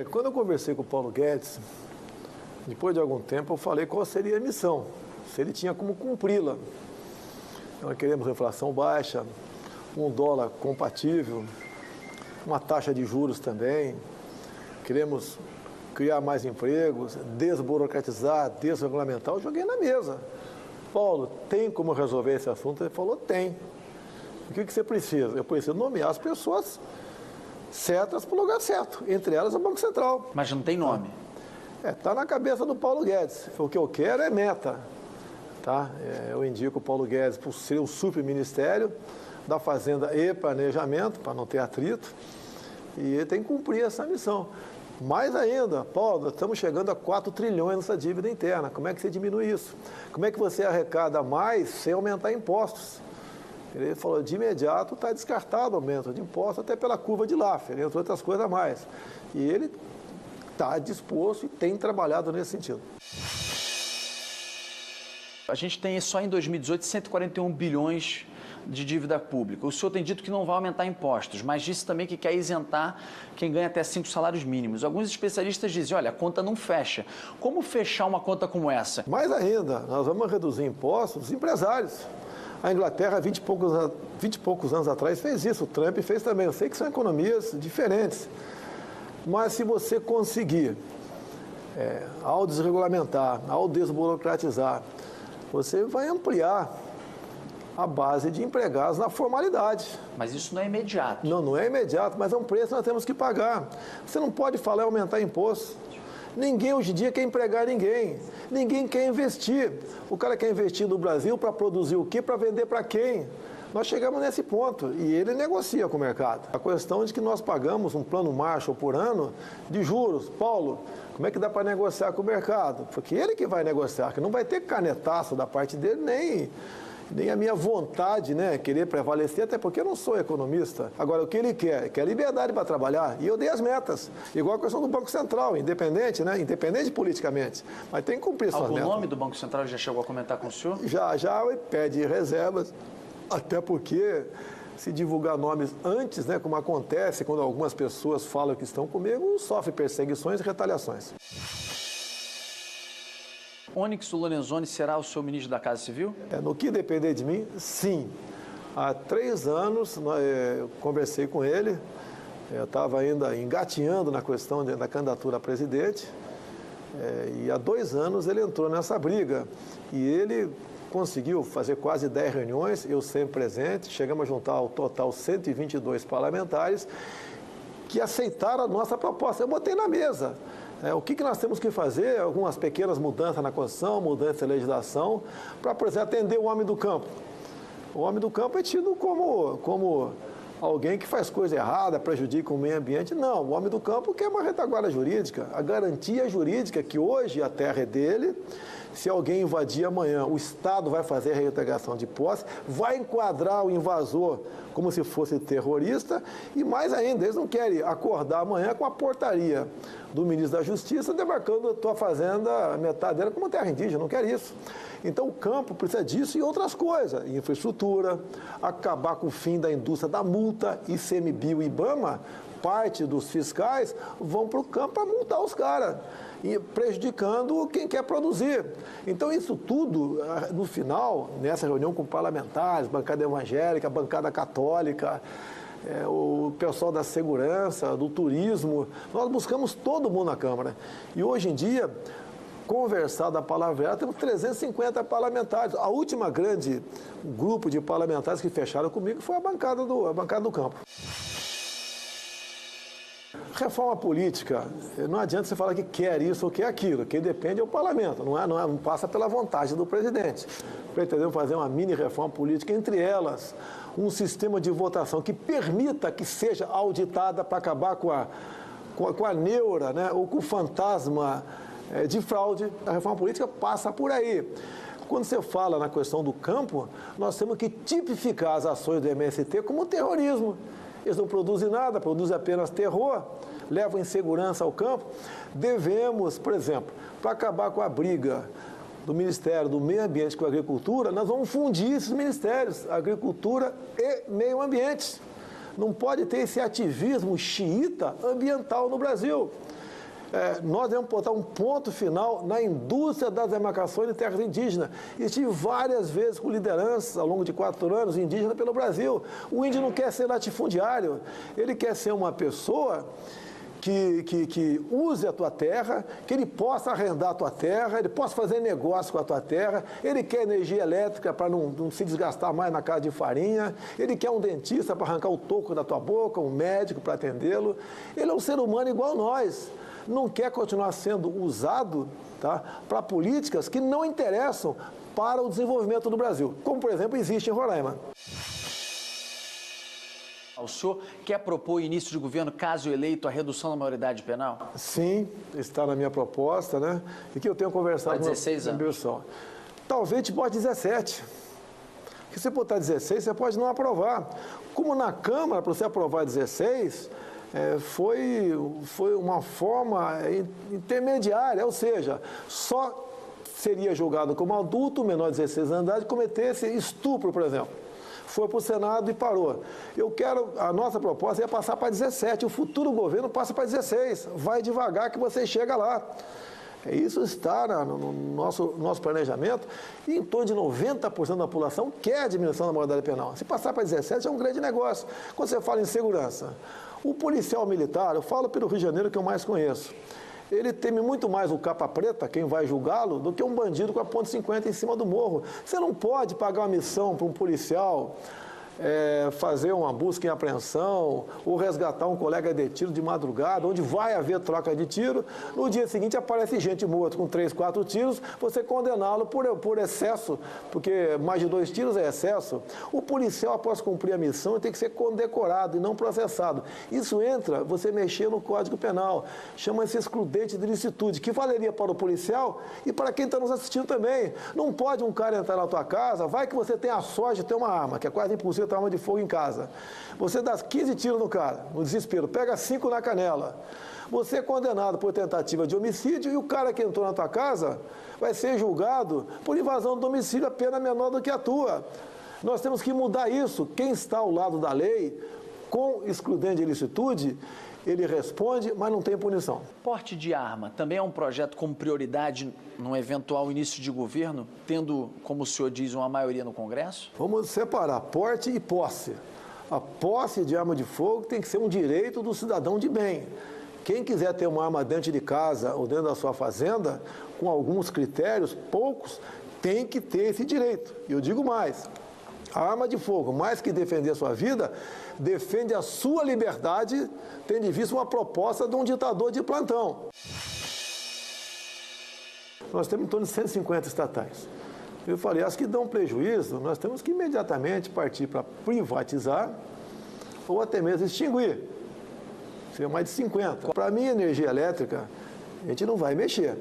Quando eu conversei com o Paulo Guedes, depois de algum tempo, eu falei qual seria a missão, se ele tinha como cumpri-la. Nós queremos inflação baixa, um dólar compatível, uma taxa de juros também, queremos criar mais empregos, desburocratizar, desregulamentar. Eu joguei na mesa. Paulo, tem como resolver esse assunto? Ele falou, tem. O que você precisa? Eu preciso nomear as pessoas certas para o lugar certo, entre elas o Banco Central. Mas não tem nome? Está na cabeça do Paulo Guedes. O que eu quero é meta. Tá? Eu indico o Paulo Guedes por ser o superministério da Fazenda e Planejamento, para não ter atrito, e ele tem que cumprir essa missão. Mais ainda, Paulo, estamos chegando a 4 trilhões nessa dívida interna. Como é que você diminui isso? Como é que você arrecada mais sem aumentar impostos? Ele falou, de imediato está descartado o aumento de impostos, até pela curva de Laffer, entre outras coisas a mais. E ele está disposto e tem trabalhado nesse sentido. A gente tem só em 2018 141 bilhões de dívida pública. O senhor tem dito que não vai aumentar impostos, mas disse também que quer isentar quem ganha até 5 salários mínimos. Alguns especialistas dizem, olha, a conta não fecha. Como fechar uma conta como essa? Mais ainda, nós vamos reduzir impostos dos empresários. A Inglaterra, 20 e poucos anos atrás, fez isso. O Trump fez também. Eu sei que são economias diferentes. Mas se você conseguir, ao desregulamentar, ao desburocratizar, você vai ampliar a base de empregados na formalidade. Mas isso não é imediato. Não, não é imediato, mas é um preço que nós temos que pagar. Você não pode falar em aumentar imposto. Ninguém hoje em dia quer empregar ninguém. Ninguém quer investir. O cara quer investir no Brasil para produzir o quê? Para vender para quem? Nós chegamos nesse ponto e ele negocia com o mercado. A questão de que nós pagamos um plano Marshall por ano de juros. Paulo, como é que dá para negociar com o mercado? Porque ele que vai negociar, que não vai ter canetaço da parte dele, nem a minha vontade, né, querer prevalecer, até porque eu não sou economista. Agora, o que ele quer? Quer liberdade para trabalhar. E eu dei as metas. Igual a questão do Banco Central, independente, né? Independente politicamente. Mas tem que cumprir suas metas. O nome do Banco Central já chegou a comentar com o senhor? Já pede reservas, até porque se divulgar nomes antes, né, como acontece quando algumas pessoas falam que estão comigo, sofre perseguições e retaliações. Onyx Lorenzoni será o seu ministro da Casa Civil? No que depender de mim, sim. Há 3 anos eu conversei com ele, eu estava ainda engatinhando na questão da candidatura a presidente, e há 2 anos ele entrou nessa briga. E ele conseguiu fazer quase 10 reuniões, eu sempre presente, chegamos a juntar ao total 122 parlamentares que aceitaram a nossa proposta. Eu botei na mesa. O que nós temos que fazer? Algumas pequenas mudanças na Constituição, mudança na legislação, para, por exemplo, atender o homem do campo. O homem do campo é tido como alguém que faz coisa errada, prejudica o meio ambiente. Não, o homem do campo quer uma retaguarda jurídica. A garantia jurídica que hoje a terra é dele, se alguém invadir amanhã, o Estado vai fazer a reintegração de posse, vai enquadrar o invasor como se fosse terrorista, e mais ainda, eles não querem acordar amanhã com a portaria do ministro da Justiça demarcando a tua fazenda, metade dela, como terra indígena, não quer isso. Então o campo precisa disso e outras coisas, infraestrutura, acabar com o fim da indústria da multa, ICMBio e IBAMA, parte dos fiscais vão para o campo para multar os caras, e prejudicando quem quer produzir. Então isso tudo, no final, nessa reunião com parlamentares, bancada evangélica, bancada católica, o pessoal da segurança, do turismo, nós buscamos todo mundo na Câmara. E hoje em dia, conversar da palavra, temos 350 parlamentares. A última grande grupo de parlamentares que fecharam comigo foi a bancada do campo. Reforma política, não adianta você falar que quer isso ou quer aquilo, quem depende é o parlamento, não passa pela vontade do presidente. Pretendemos fazer uma mini reforma política, entre elas um sistema de votação que permita que seja auditada para acabar com a neura, né, ou com o fantasma de fraude. A reforma política passa por aí. Quando você fala na questão do campo, nós temos que tipificar as ações do MST como terrorismo. Eles não produzem nada, produzem apenas terror, levam insegurança ao campo. Devemos, por exemplo, para acabar com a briga do Ministério do Meio Ambiente com a Agricultura, nós vamos fundir esses ministérios, Agricultura e Meio Ambiente. Não pode ter esse ativismo xiita ambiental no Brasil. nós devemos botar um ponto final na indústria das demarcações de terras indígenas. Estive várias vezes com lideranças ao longo de 4 anos indígenas pelo Brasil. O índio não quer ser latifundiário, ele quer ser uma pessoa que use a tua terra, que ele possa arrendar a tua terra, ele possa fazer negócio com a tua terra, ele quer energia elétrica para não se desgastar mais na casa de farinha, ele quer um dentista para arrancar o toco da tua boca, um médico para atendê-lo. Ele é um ser humano igual nós, não quer continuar sendo usado, tá, para políticas que não interessam para o desenvolvimento do Brasil, como, por exemplo, existe em Roraima. O senhor quer propor início de governo, caso eleito, a redução da maioridade penal? Sim, está na minha proposta, né? E que eu tenho conversado com 16 anos. Talvez te bote 17. Porque se botar 16, você pode não aprovar. Como na Câmara, para você aprovar 16, foi uma forma intermediária, ou seja, só seria julgado como adulto, menor de 16 anos de idade, cometesse estupro, por exemplo. Foi para o Senado e parou. A nossa proposta é passar para 17, o futuro governo passa para 16, vai devagar que você chega lá. Isso está no nosso planejamento, e em torno de 90% da população quer a diminuição da maioridade penal. Se passar para 17 é um grande negócio. Quando você fala em segurança, o policial militar, eu falo pelo Rio de Janeiro que eu mais conheço, ele teme muito mais o capa preta, quem vai julgá-lo, do que um bandido com a ponto .50 em cima do morro. Você não pode pagar uma missão para um policial fazer uma busca em apreensão ou resgatar um colega detido de madrugada, onde vai haver troca de tiro. No dia seguinte aparece gente morta com 3, 4 tiros, você condená-lo por excesso, porque mais de 2 tiros é excesso. O policial, após cumprir a missão, tem que ser condecorado e não processado. Isso entra, você mexer no Código Penal, chama-se excludente de ilicitude, que valeria para o policial e para quem está nos assistindo também. Não pode um cara entrar na tua casa, vai que você tem a sorte de ter uma arma, que é quase impossível ter uma arma de fogo em casa. Você dá 15 tiros no cara, no desespero, pega 5 na canela. Você é condenado por tentativa de homicídio e o cara que entrou na tua casa vai ser julgado por invasão do domicílio, a pena menor do que a tua. Nós temos que mudar isso. Quem está ao lado da lei, com excludente de ilicitude, ele responde, mas não tem punição. Porte de arma também é um projeto como prioridade num eventual início de governo, tendo, como o senhor diz, uma maioria no Congresso? Vamos separar porte e posse. A posse de arma de fogo tem que ser um direito do cidadão de bem. Quem quiser ter uma arma dentro de casa ou dentro da sua fazenda, com alguns critérios, poucos, tem que ter esse direito. E eu digo mais, a arma de fogo, mais que defender a sua vida, defende a sua liberdade, tendo em vista uma proposta de um ditador de plantão. Nós temos em torno de 150 estatais. Eu falei, as que dão prejuízo, nós temos que imediatamente partir para privatizar ou até mesmo extinguir. Seria mais de 50. Para mim, energia elétrica, a gente não vai mexer.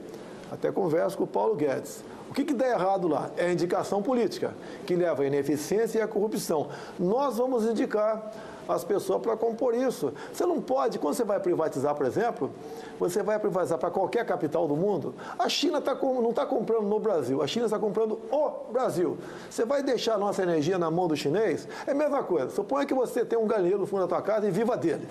Até converso com o Paulo Guedes. O que dá errado lá? É a indicação política, que leva à ineficiência e à corrupção. Nós vamos indicar as pessoas para compor isso. Você não pode, quando você vai privatizar, por exemplo, você vai privatizar para qualquer capital do mundo, a China não está comprando no Brasil, a China está comprando o Brasil. Você vai deixar a nossa energia na mão do chinês? É a mesma coisa. Suponha que você tem um galinheiro no fundo da tua casa e viva dele.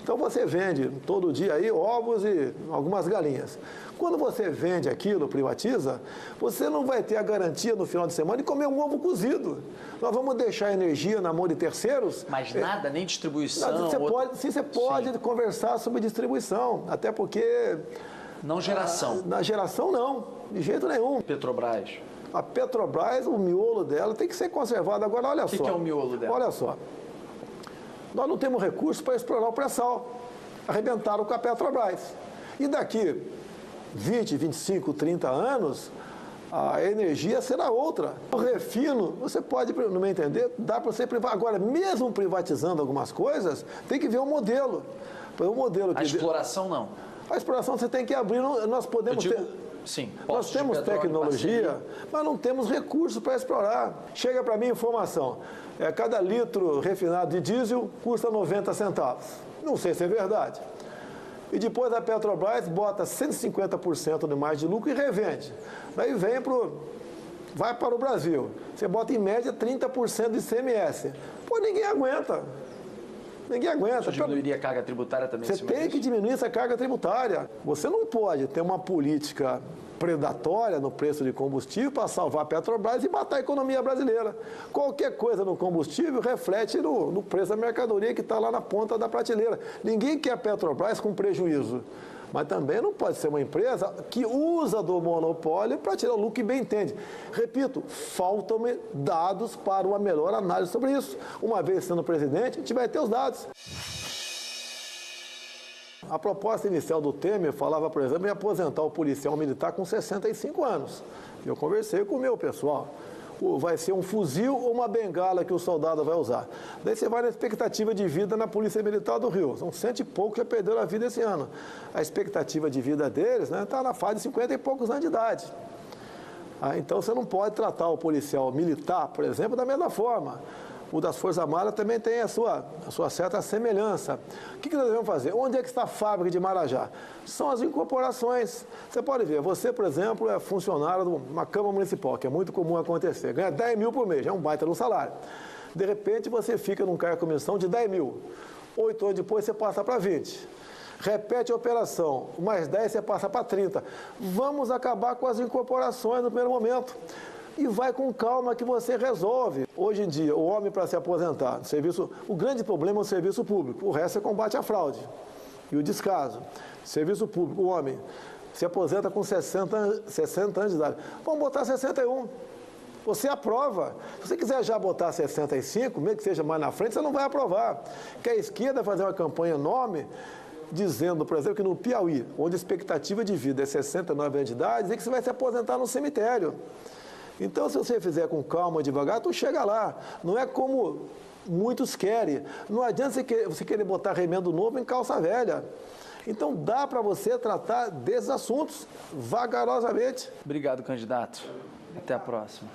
Então você vende todo dia aí ovos e algumas galinhas. Quando você vende aquilo, privatiza, você não vai ter a garantia no final de semana de comer um ovo cozido. Nós vamos deixar a energia na mão de terceiros. Mas nada, nem distribuição? Você pode conversar sobre distribuição, até porque... Não geração? Na geração não, de jeito nenhum. Petrobras? A Petrobras, o miolo dela tem que ser conservado. Agora, olha só. O que é o miolo dela? Olha só. Nós não temos recursos para explorar o pré-sal. Arrebentaram com a Petrobras. E daqui 20, 25, 30 anos, a energia será outra. O refino, você pode, no meu entender, dá para você privatizar. Agora, mesmo privatizando algumas coisas, tem que ver um modelo. A exploração não. A exploração você tem que abrir, nós podemos ter... Sim, nós temos tecnologia, mas não temos recursos para explorar. Chega para mim informação, cada litro refinado de diesel custa 90 centavos. Não sei se é verdade. E depois a Petrobras bota 150% de mais de lucro e revende. Daí vai para o Brasil. Você bota em média 30% de ICMS. Pô, ninguém aguenta. Ninguém aguenta. Você diminuiria a carga tributária também? Você tem que diminuir essa carga tributária. Você não pode ter uma política predatória no preço de combustível para salvar a Petrobras e matar a economia brasileira. Qualquer coisa no combustível reflete no preço da mercadoria que está lá na ponta da prateleira. Ninguém quer a Petrobras com prejuízo. Mas também não pode ser uma empresa que usa do monopólio para tirar o lucro que bem entende. Repito, faltam-me dados para uma melhor análise sobre isso. Uma vez sendo presidente, a gente vai ter os dados. A proposta inicial do Temer falava, por exemplo, em aposentar o policial militar com 65 anos. Eu conversei com o meu pessoal. Vai ser um fuzil ou uma bengala que o soldado vai usar. Daí você vai na expectativa de vida na Polícia Militar do Rio. São 100 e poucos que já perderam a vida esse ano. A expectativa de vida deles está na fase de 50 e poucos anos de idade. Então você não pode tratar o policial militar, por exemplo, da mesma forma. O das Forças Armadas também tem a sua certa semelhança. O que nós devemos fazer? Onde é que está a fábrica de Marajá? São as incorporações. Você pode ver, você, por exemplo, é funcionário de uma Câmara Municipal, que é muito comum acontecer. Ganha 10 mil por mês, é um baita no salário. De repente, você fica num cargo de comissão de 10 mil. 8 anos depois, você passa para 20. Repete a operação, mais 10 você passa para 30. Vamos acabar com as incorporações no primeiro momento. E vai com calma que você resolve. Hoje em dia, o homem para se aposentar, o grande problema é o serviço público. O resto é combate à fraude e o descaso. Serviço público, o homem se aposenta com 60 anos de idade. Vamos botar 61. Você aprova. Se você quiser já botar 65, mesmo que seja mais na frente, você não vai aprovar. Porque a esquerda vai fazer uma campanha enorme dizendo, por exemplo, que no Piauí, onde a expectativa de vida é 69 anos de idade, dizer que você vai se aposentar no cemitério. Então, se você fizer com calma, devagar, tu chega lá. Não é como muitos querem. Não adianta você querer botar remendo novo em calça velha. Então, dá para você tratar desses assuntos vagarosamente. Obrigado, candidato. Até a próxima.